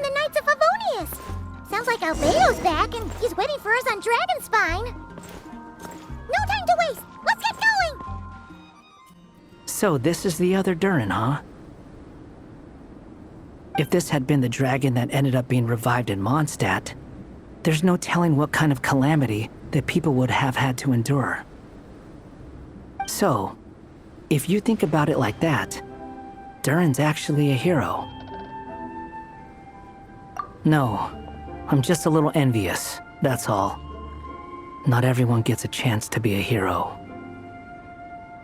from the Knights of Favonius. Sounds like Albedo's back and he's waiting for us on Dragonspine. No time to waste! Let's get going! So this is the other Durin, huh? If this had been the dragon that ended up being revived in Mondstadt, there's no telling what kind of calamity that people would have had to endure. So, if you think about it like that, Durin's actually a hero. No, I'm just a little envious, that's all. Not everyone gets a chance to be a hero.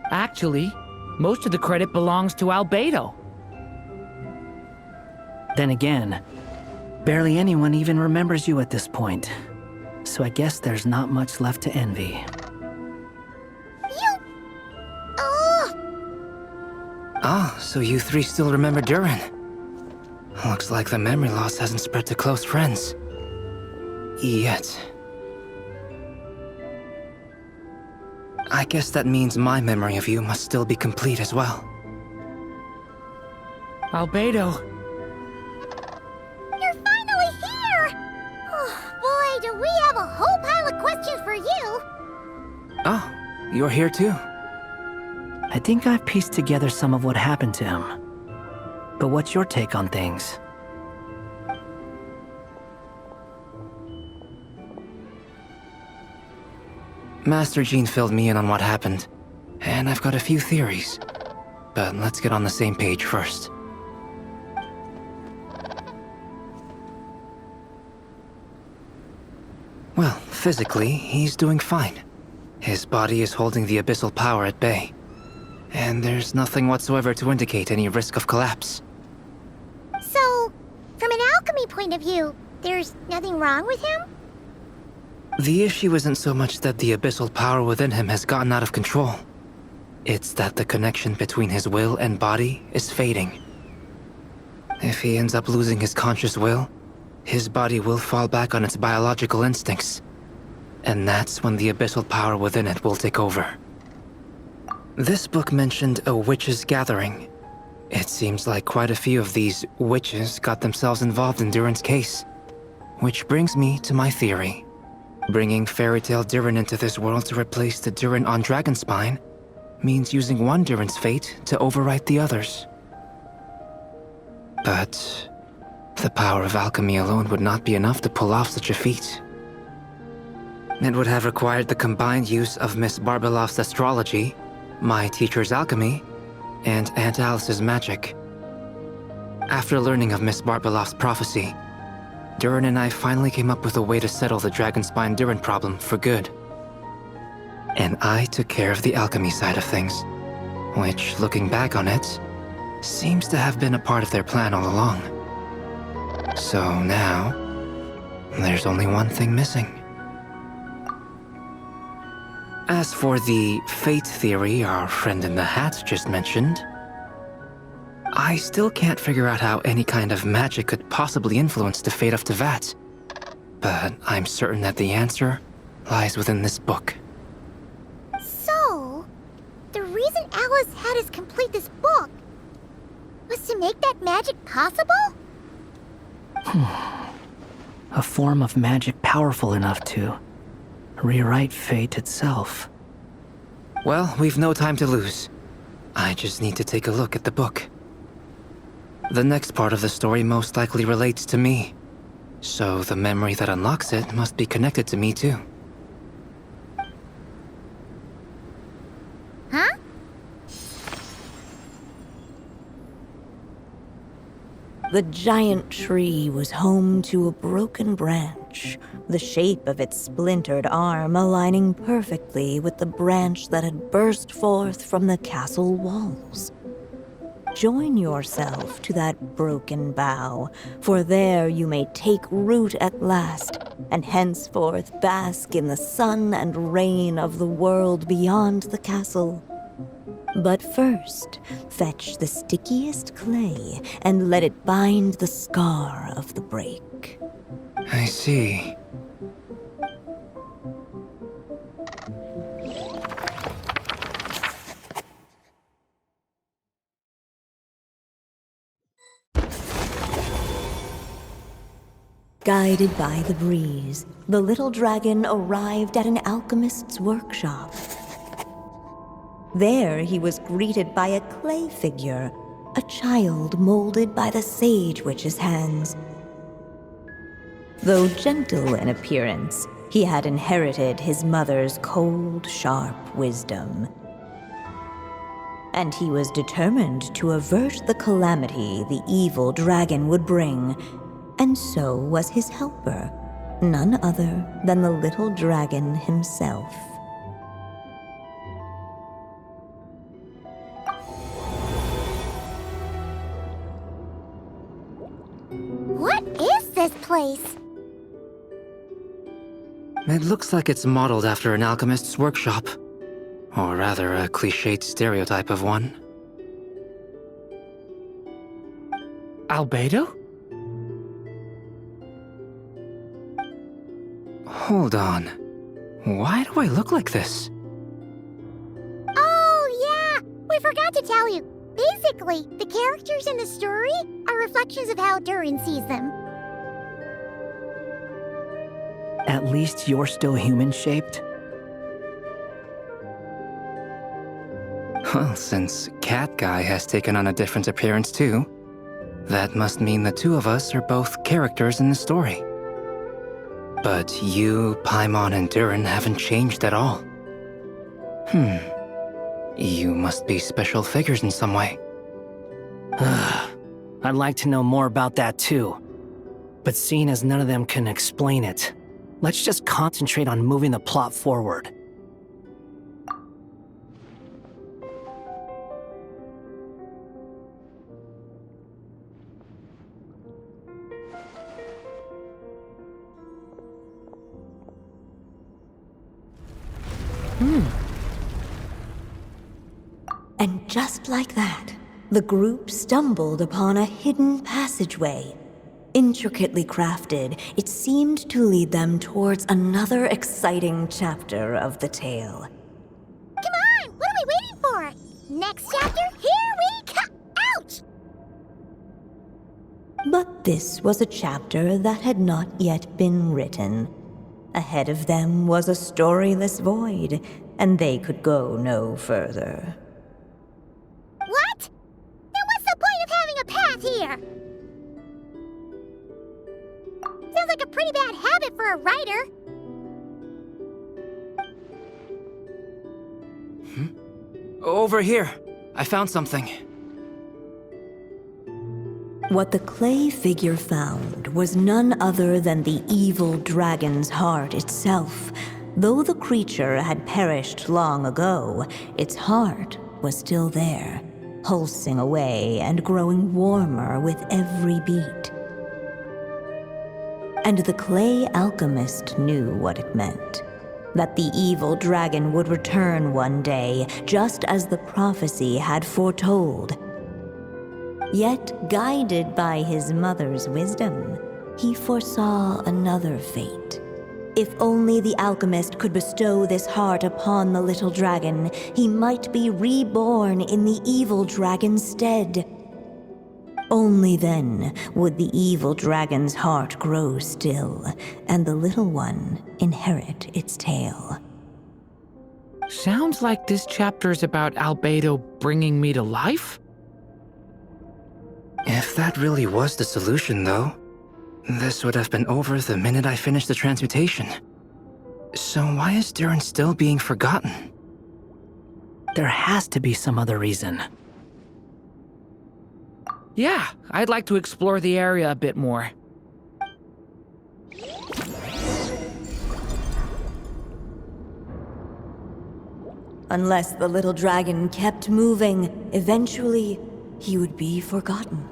Actually, most of the credit belongs to Albedo. Then again, barely anyone even remembers you at this point. So I guess there's not much left to envy. You... Oh! Ah, so you three still remember Durin. Looks like the memory loss hasn't spread to close friends. Yet. I guess that means my memory of you must still be complete as well. Albedo. You're finally here! Oh, boy, do we have a whole pile of questions for you! Oh, you're here too. I think I've pieced together some of what happened to him. But what's your take on things? Master Jean filled me in on what happened, and I've got a few theories. But let's get on the same page first. Well, physically, he's doing fine. His body is holding the abyssal power at bay. And there's nothing whatsoever to indicate any risk of collapse. So, from an alchemy point of view, there's nothing wrong with him? The issue isn't so much that the abyssal power within him has gotten out of control. It's that the connection between his will and body is fading. If he ends up losing his conscious will, his body will fall back on its biological instincts. And that's when the abyssal power within it will take over. This book mentioned a witches' gathering. It seems like quite a few of these witches got themselves involved in Durin's case. Which brings me to my theory. Bringing Fairy Tale Durin into this world to replace the Durin on Dragonspine means using one Durin's fate to overwrite the others. But the power of alchemy alone would not be enough to pull off such a feat. It would have required the combined use of Miss Barbeloff's astrology, my teacher's alchemy, and Aunt Alice's magic. After learning of Miss Barbeloff's prophecy, Durin and I finally came up with a way to settle the Dragonspine Durin problem for good. And I took care of the alchemy side of things, which, looking back on it, seems to have been a part of their plan all along. So now, there's only one thing missing. As for the fate theory our friend in the hat just mentioned, I still can't figure out how any kind of magic could possibly influence the fate of Tevat. But I'm certain that the answer lies within this book. So, the reason Alice had us complete this book was to make that magic possible? A form of magic powerful enough to rewrite fate itself. Well, we've no time to lose. I just need to take a look at the book. The next part of the story most likely relates to me, so the memory that unlocks it must be connected to me too. Huh? The giant tree was home to a broken branch, the shape of its splintered arm aligning perfectly with the branch that had burst forth from the castle walls. Join yourself to that broken bough, for there you may take root at last, and henceforth bask in the sun and rain of the world beyond the castle. But first, fetch the stickiest clay and let it bind the scar of the break. I see. Guided by the breeze, the little dragon arrived at an alchemist's workshop. There he was greeted by a clay figure, a child molded by the sage witch's hands. Though gentle in appearance, he had inherited his mother's cold, sharp wisdom. And he was determined to avert the calamity the evil dragon would bring, and so was his helper, none other than the little dragon himself. What is this place? It looks like it's modeled after an alchemist's workshop. Or rather, a cliched stereotype of one. Albedo? Hold on. Why do I look like this? Oh, yeah! We forgot to tell you. Basically, the characters in the story are reflections of how Durin sees them. At least you're still human-shaped. Well, since Cat Guy has taken on a different appearance too, that must mean the two of us are both characters in the story. But you, Paimon, and Durin haven't changed at all. You must be special figures in some way. I'd like to know more about that too. But seeing as none of them can explain it, let's just concentrate on moving the plot forward. And just like that, the group stumbled upon a hidden passageway. Intricately crafted, it seemed to lead them towards another exciting chapter of the tale. Come on! What are we waiting for? Next chapter, here we come! Ouch! But this was a chapter that had not yet been written. Ahead of them was a storyless void, and they could go no further. What? Then what's the point of having a path here? Sounds like a pretty bad habit for a writer. Over here. I found something. What the clay figure found was none other than the evil dragon's heart itself. Though the creature had perished long ago, its heart was still there, pulsing away and growing warmer with every beat. And the clay alchemist knew what it meant. That the evil dragon would return one day, just as the prophecy had foretold. Yet, guided by his mother's wisdom, he foresaw another fate. If only the alchemist could bestow this heart upon the little dragon, he might be reborn in the evil dragon's stead. Only then would the evil dragon's heart grow still, and the little one inherit its tale. Sounds like this chapter is about Albedo bringing me to life? If that really was the solution, though, this would have been over the minute I finished the transmutation. So why is Durin still being forgotten? There has to be some other reason. Yeah, I'd like to explore the area a bit more. Unless the little dragon kept moving, eventually he would be forgotten.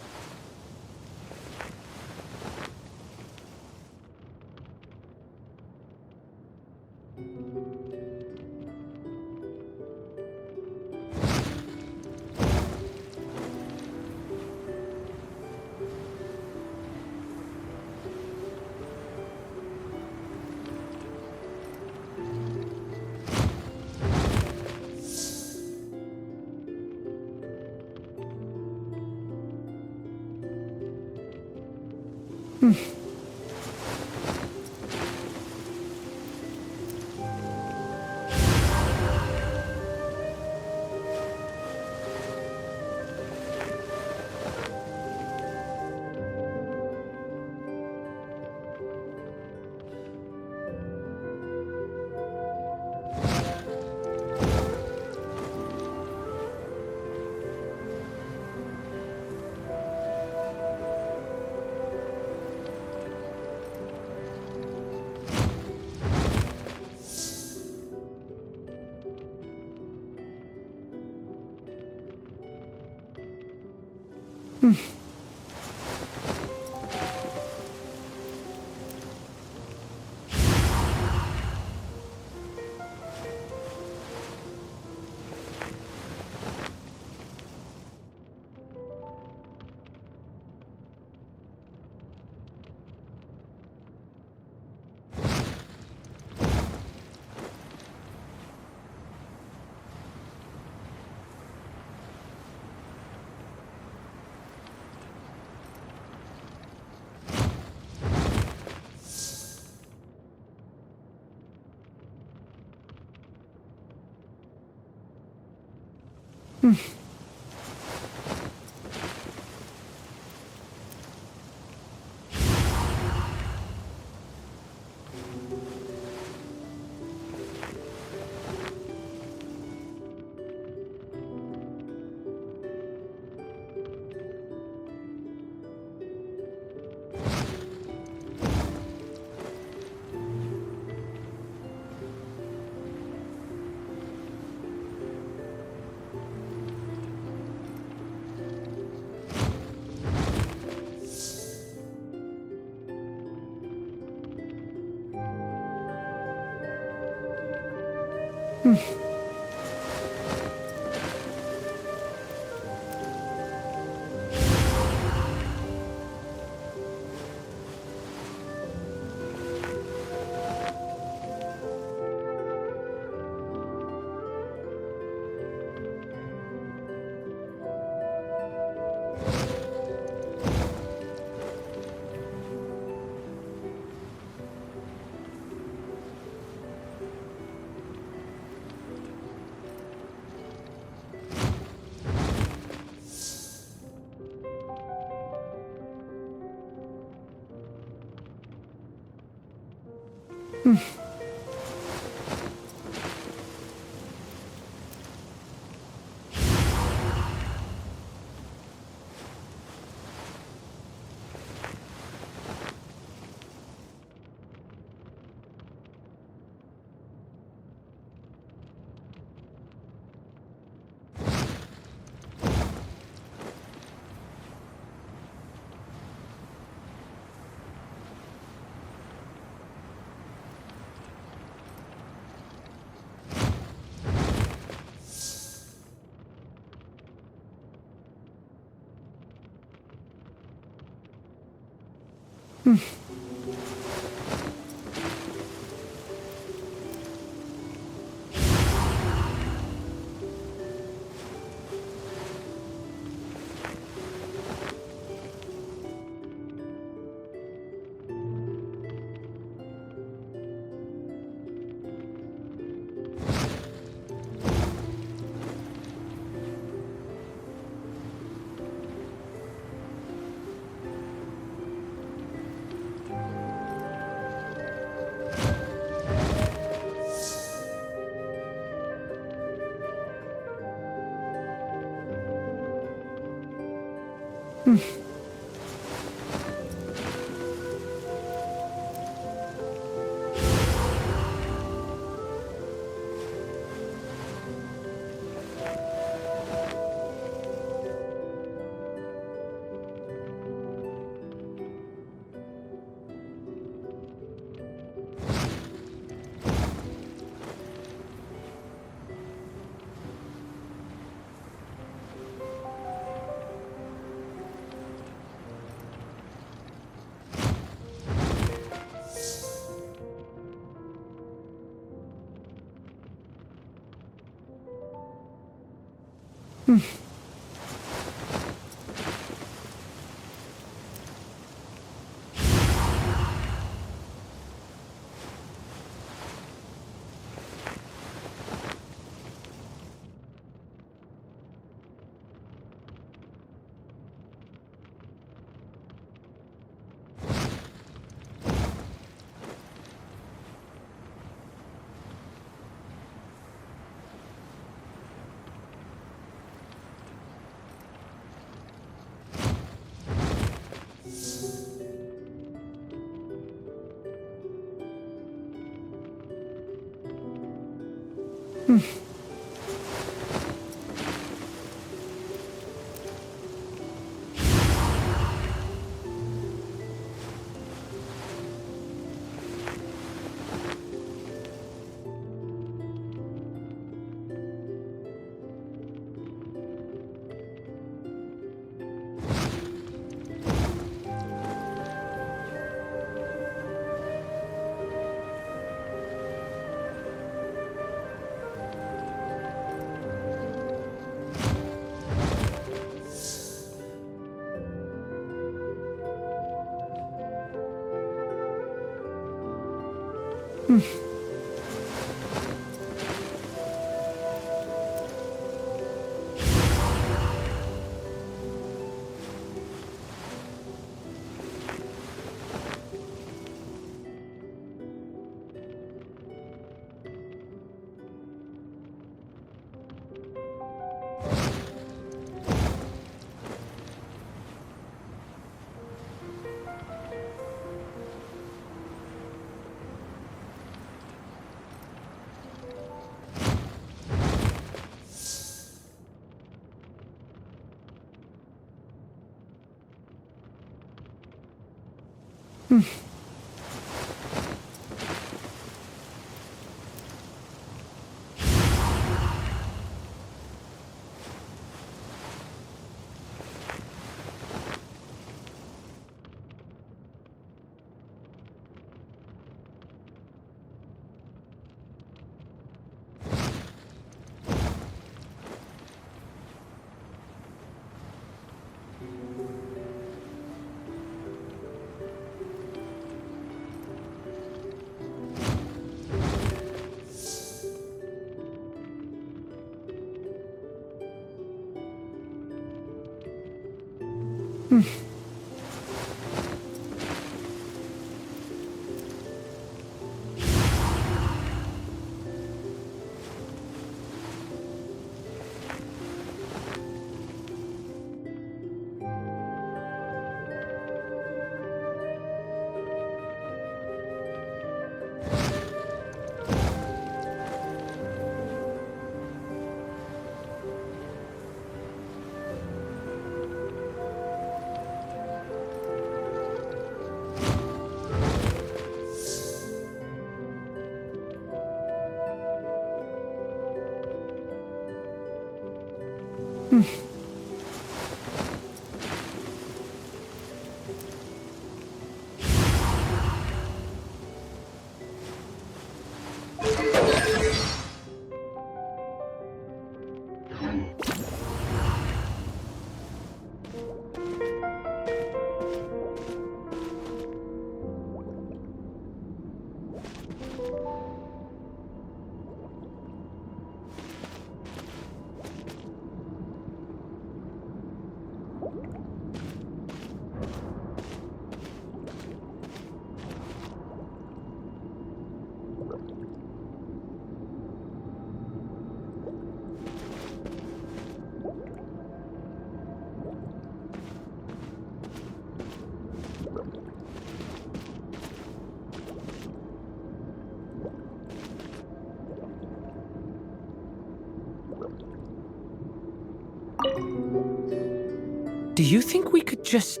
Do you think we could just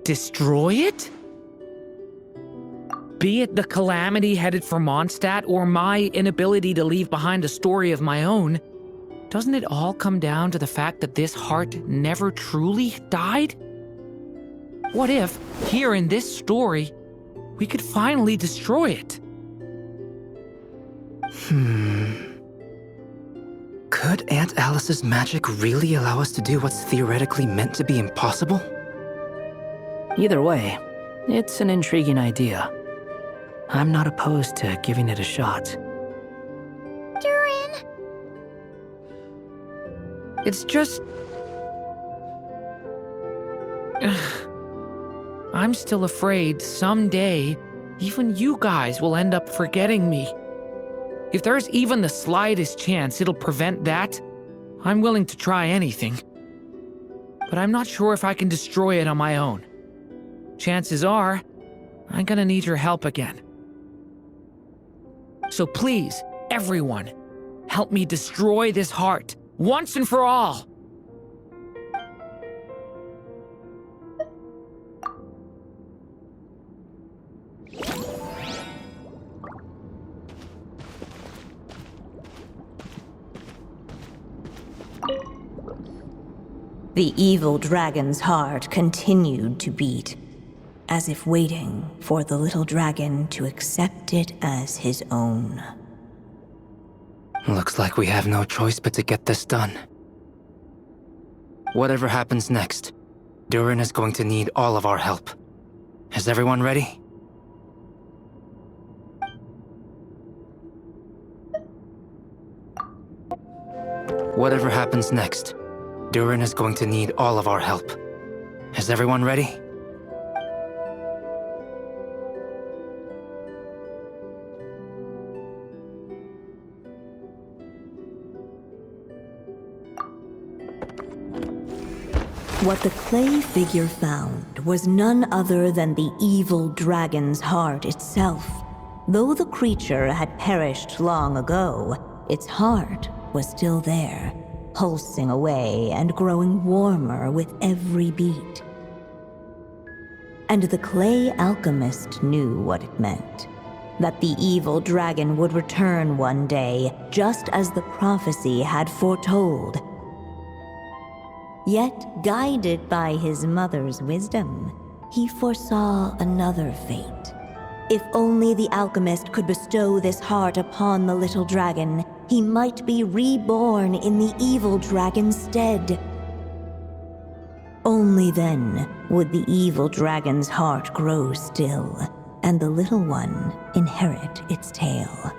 destroy it? Be it the calamity headed for Mondstadt or my inability to leave behind a story of my own, doesn't it all come down to the fact that this heart never truly died? What if, here in this story, we could finally destroy it? Could Aunt Alice's magic really allow us to do what's theoretically meant to be impossible? Either way, it's an intriguing idea. I'm not opposed to giving it a shot. Durin! It's just... I'm still afraid someday, even you guys will end up forgetting me. If there's even the slightest chance it'll prevent that, I'm willing to try anything. But I'm not sure if I can destroy it on my own. Chances are, I'm gonna need your help again. So please, everyone, help me destroy this heart, once and for all! The evil dragon's heart continued to beat, as if waiting for the little dragon to accept it as his own. Looks like we have no choice but to get this done. Whatever happens next, Durin is going to need all of our help. Is everyone ready? Whatever happens next, Durin is going to need all of our help. Is everyone ready? What the clay figure found was none other than the evil dragon's heart itself. Though the creature had perished long ago, its heart was still there, pulsing away and growing warmer with every beat. And the clay alchemist knew what it meant. That the evil dragon would return one day, just as the prophecy had foretold. Yet, guided by his mother's wisdom, he foresaw another fate. If only the alchemist could bestow this heart upon the little dragon, he might be reborn in the evil dragon's stead. Only then would the evil dragon's heart grow still, and the little one inherit its tale.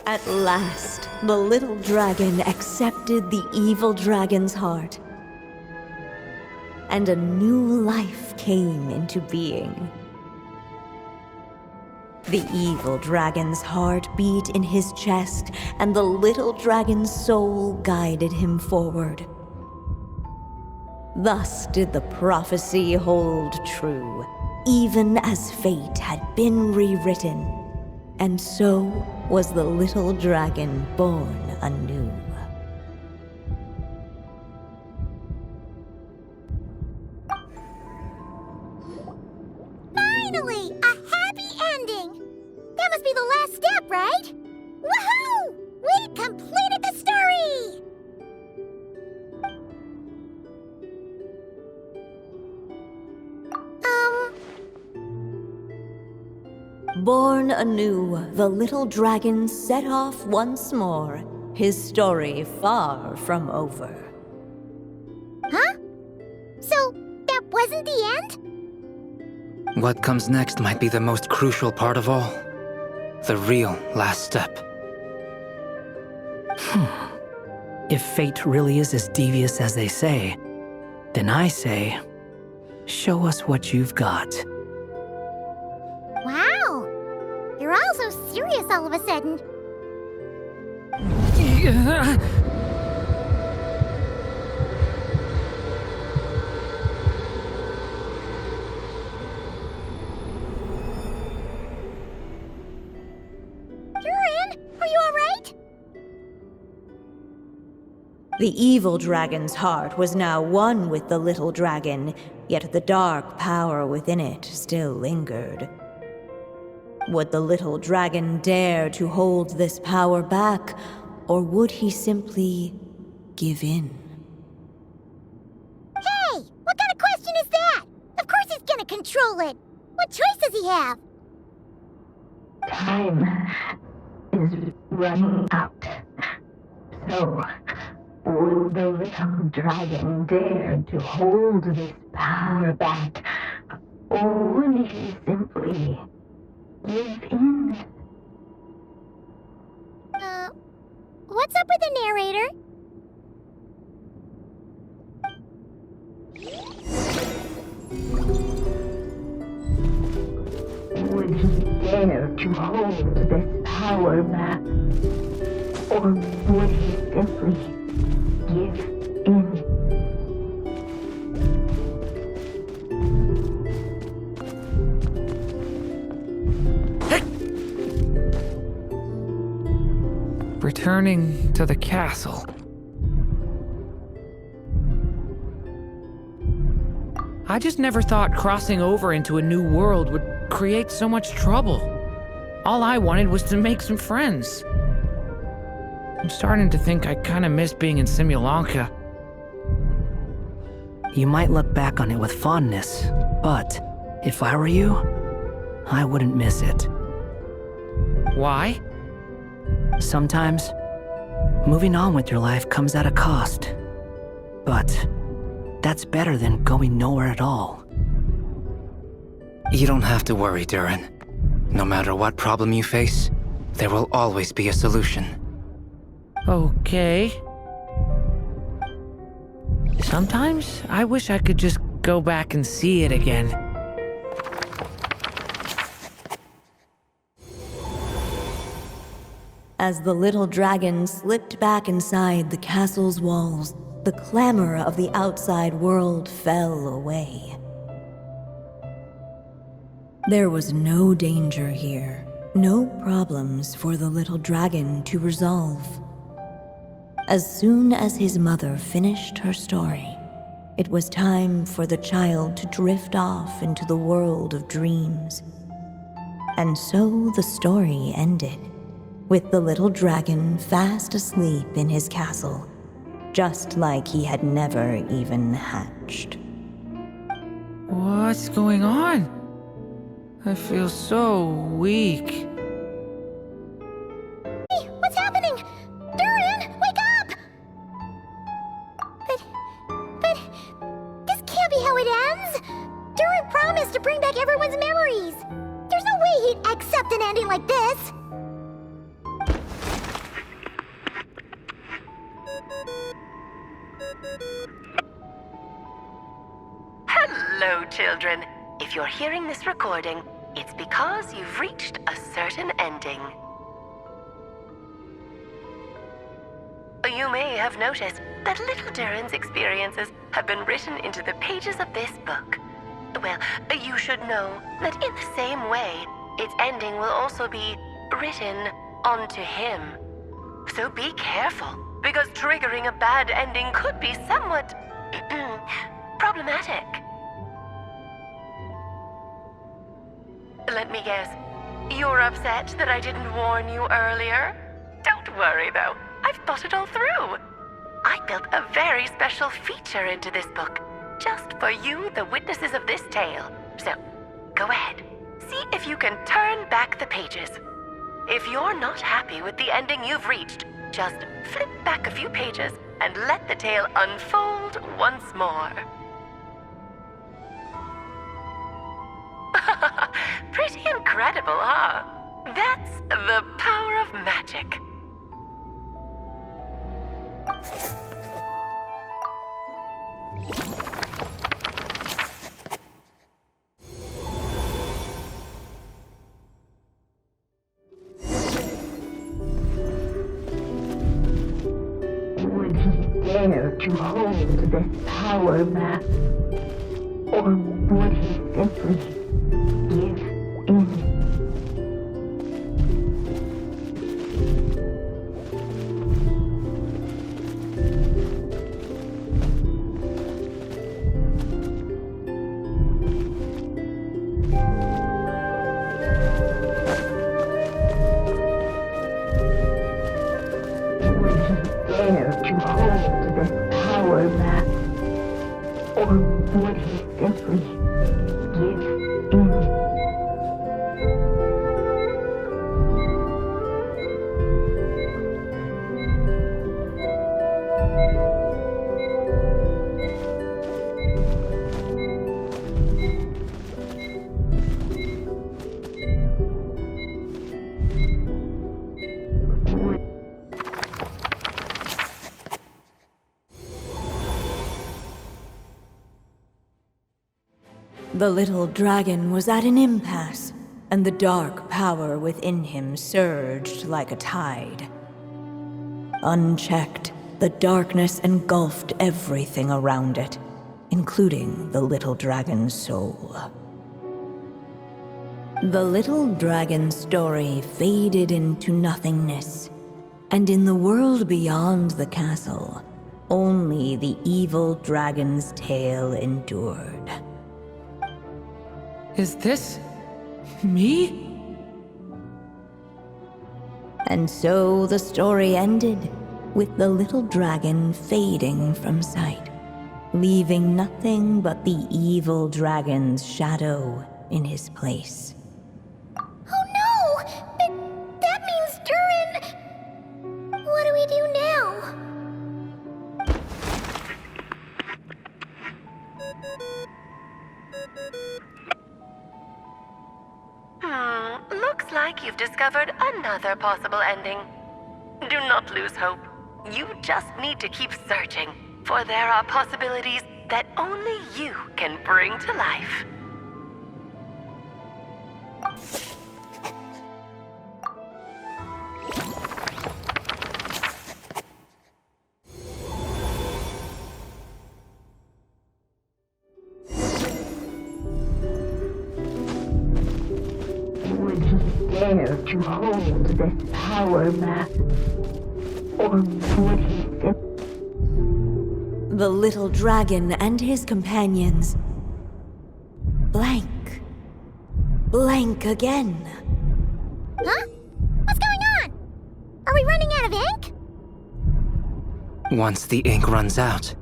At last, the little dragon accepted the evil dragon's heart, and a new life came into being. The evil dragon's heart beat in his chest, and the little dragon's soul guided him forward. Thus did the prophecy hold true, even as fate had been rewritten. And so was the little dragon born anew. Finally! A happy ending! That must be the last step, right? Woohoo! We completed the story! Born anew, the little dragon set off once more, his story far from over. Huh? So, that wasn't the end? What comes next might be the most crucial part of all. The real last step. If fate really is as devious as they say, then I say, show us what you've got. Wow! You're all so serious all of a sudden. Durin, are you alright? The evil dragon's heart was now one with the little dragon, yet the dark power within it still lingered. Would the little dragon dare to hold this power back, or would he simply give in? Hey! What kind of question is that? Of course he's gonna control it! What choice does he have? Time is running out. So, would the little dragon dare to hold this power back, or would he simply give in? What's up with the narrator? Would he dare to hold this power back, or would he simply give in? Returning to the castle. I just never thought crossing over into a new world would create so much trouble. All I wanted was to make some friends. I'm starting to think I kinda miss being in Simulanka. You might look back on it with fondness, but if I were you, I wouldn't miss it. Why? Sometimes, moving on with your life comes at a cost. But that's better than going nowhere at all. You don't have to worry, Durin. No matter what problem you face, there will always be a solution. Okay. Sometimes I wish I could just go back and see it again. As the little dragon slipped back inside the castle's walls, the clamor of the outside world fell away. There was no danger here, no problems for the little dragon to resolve. As soon as his mother finished her story, it was time for the child to drift off into the world of dreams. And so the story ended, with the little dragon fast asleep in his castle, just like he had never even hatched. What's going on? I feel so weak. Hey, what's happening? Durin, wake up! But, this can't be how it ends! Durin promised to bring back everyone's memories! There's no way he'd accept an ending like this! Hello, children. If you're hearing this recording, it's because you've reached a certain ending. You may have noticed that little Durin's experiences have been written into the pages of this book. Well, you should know that in the same way, its ending will also be written onto him. So be careful, because triggering a bad ending could be somewhat problematic. Let me guess, you're upset that I didn't warn you earlier? Don't worry though, I've thought it all through. I built a very special feature into this book, just for you, the witnesses of this tale. So, go ahead, see if you can turn back the pages. If you're not happy with the ending you've reached, just flip back a few pages and let the tale unfold once more. Pretty incredible, huh? That's the power of magic. Would he dare to hold this power back, or would he simply give in? power back? Or would he simply give in? The little dragon was at an impasse, and the dark power within him surged like a tide. Unchecked, the darkness engulfed everything around it, including the little dragon's soul. The little dragon's story faded into nothingness, and in the world beyond the castle, only the evil dragon's tale endured. Is this me? And so the story ended, with the little dragon fading from sight, leaving nothing but the evil dragon's shadow in his place. Oh no! That means Durin... What do we do now? Looks like you've discovered another possible ending. Do not lose hope. You just need to keep searching, for there are possibilities that only you can bring to life. Would he dare to hold this power map? Or would he simply... The little dragon and his companions blank. Blank again. Huh? What's going on? Are we running out of ink? Once the ink runs out,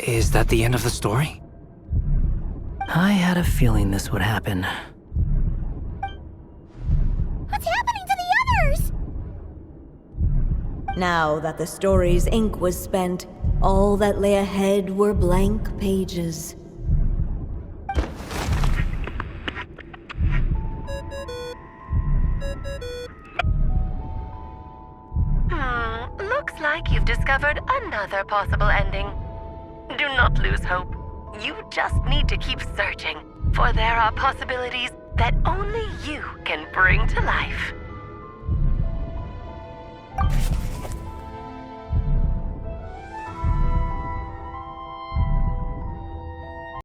is that the end of the story? I had a feeling this would happen. What's happening to the others? Now that the story's ink was spent, all that lay ahead were blank pages. Looks like you've discovered another possible ending. Do not lose hope. You just need to keep searching, for there are possibilities that only you can bring to life.